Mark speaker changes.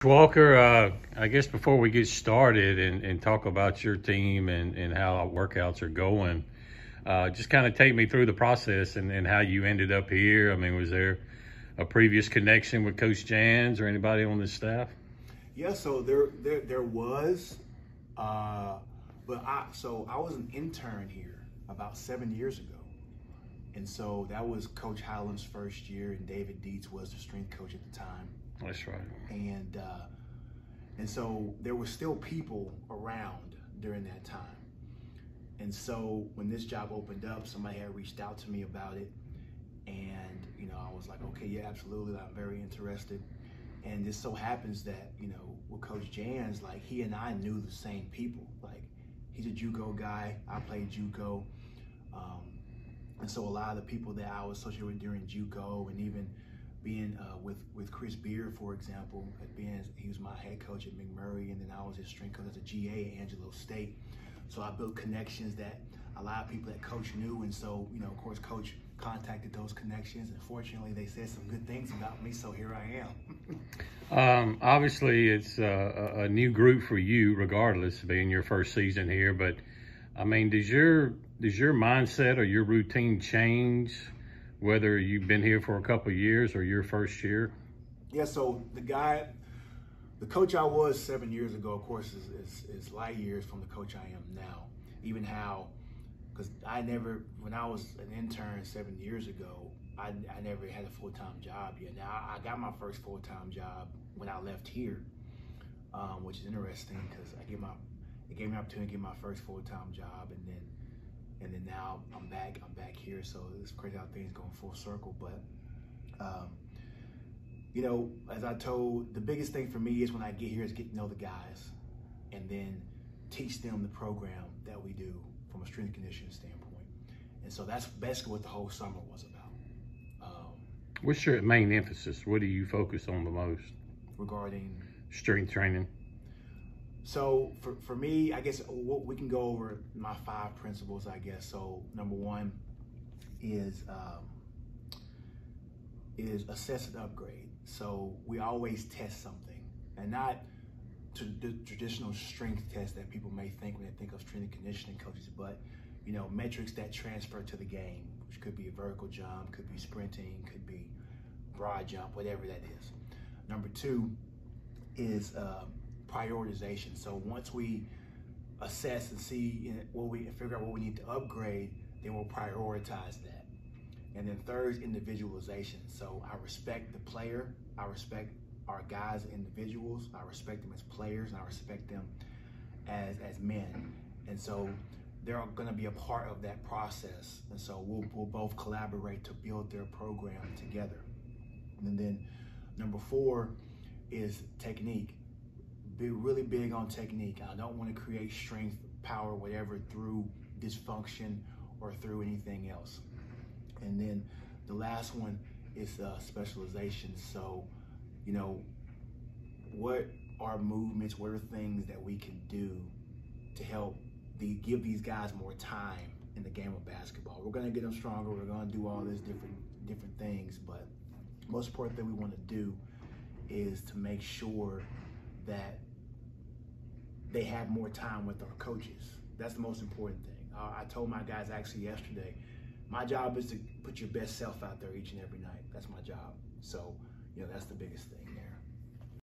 Speaker 1: Walker, I guess before we get started and talk about your team and how workouts are going, just kind of take me through the process and how you ended up here. I mean, was there a previous connection with Coach Jans or anybody on the staff?
Speaker 2: Yeah, so there was, but I was an intern here about 7 years ago, and so that was Coach Howland's first year, and David Dietz was the strength coach at the time.
Speaker 1: That's right.
Speaker 2: And so there were still people around during that time. And so when this job opened up, somebody had reached out to me about it. And, I was like, okay, yeah, absolutely. I'm very interested. And it so happens that, with Coach Jans, like he and I knew the same people. Like he's a JUCO guy. I played JUCO. And so a lot of the people that I was associated with during JUCO and even being with Chris Beard, for example, he was my head coach at McMurray, and then I was his strength coach as a GA at Angelo State. So I built connections that a lot of people that Coach knew, and so, of course, Coach contacted those connections, and fortunately they said some good things about me, so here I
Speaker 1: am. Obviously, it's a new group for you, regardless of being your first season here, but, I mean, does your mindset or your routine change whether you've been here for a couple of years or your first year?
Speaker 2: Yeah, so the coach I was 7 years ago, of course, is light years from the coach I am now. Even how, because when I was an intern 7 years ago, I never had a full-time job yet. Now, I got my first full-time job when I left here, which is interesting because it gave me an opportunity to get my first full-time job, and then now I'm back here, so it's crazy how things going full circle. But as I told, the biggest thing for me is when I get here is get to know the guys and then teach them the program that we do from a strength and conditioning standpoint. And so that's basically what the whole summer was about.
Speaker 1: What's your main emphasis? What do you focus on the most
Speaker 2: regarding
Speaker 1: strength training?
Speaker 2: So for me, I guess we can go over my 5 principles, I guess. So number 1 is assess and upgrade. So we always test something, and not to the traditional strength test that people may think when they think of strength and conditioning coaches, but metrics that transfer to the game, which could be a vertical jump, could be sprinting, could be broad jump, whatever that is. Number 2 is prioritization. So once we assess and see figure out what we need to upgrade, then we'll prioritize that. And then 3rd is individualization. So I respect the player, I respect our guys as individuals, I respect them as players, and I respect them as men. And so they're going to be a part of that process. And so we'll both collaborate to build their program together. And then number 4 is technique. Be really big on technique. I don't want to create strength, power, whatever through dysfunction or through anything else. And then the last one is specialization. So, what are movements, what are things that we can do to help give these guys more time in the game of basketball? We're going to get them stronger. We're going to do all these different things, but the most important thing we want to do is to make sure that they have more time with our coaches. That's the most important thing. I told my guys actually yesterday, my job is to put your best self out there each and every night. That's my job. So, that's the biggest thing.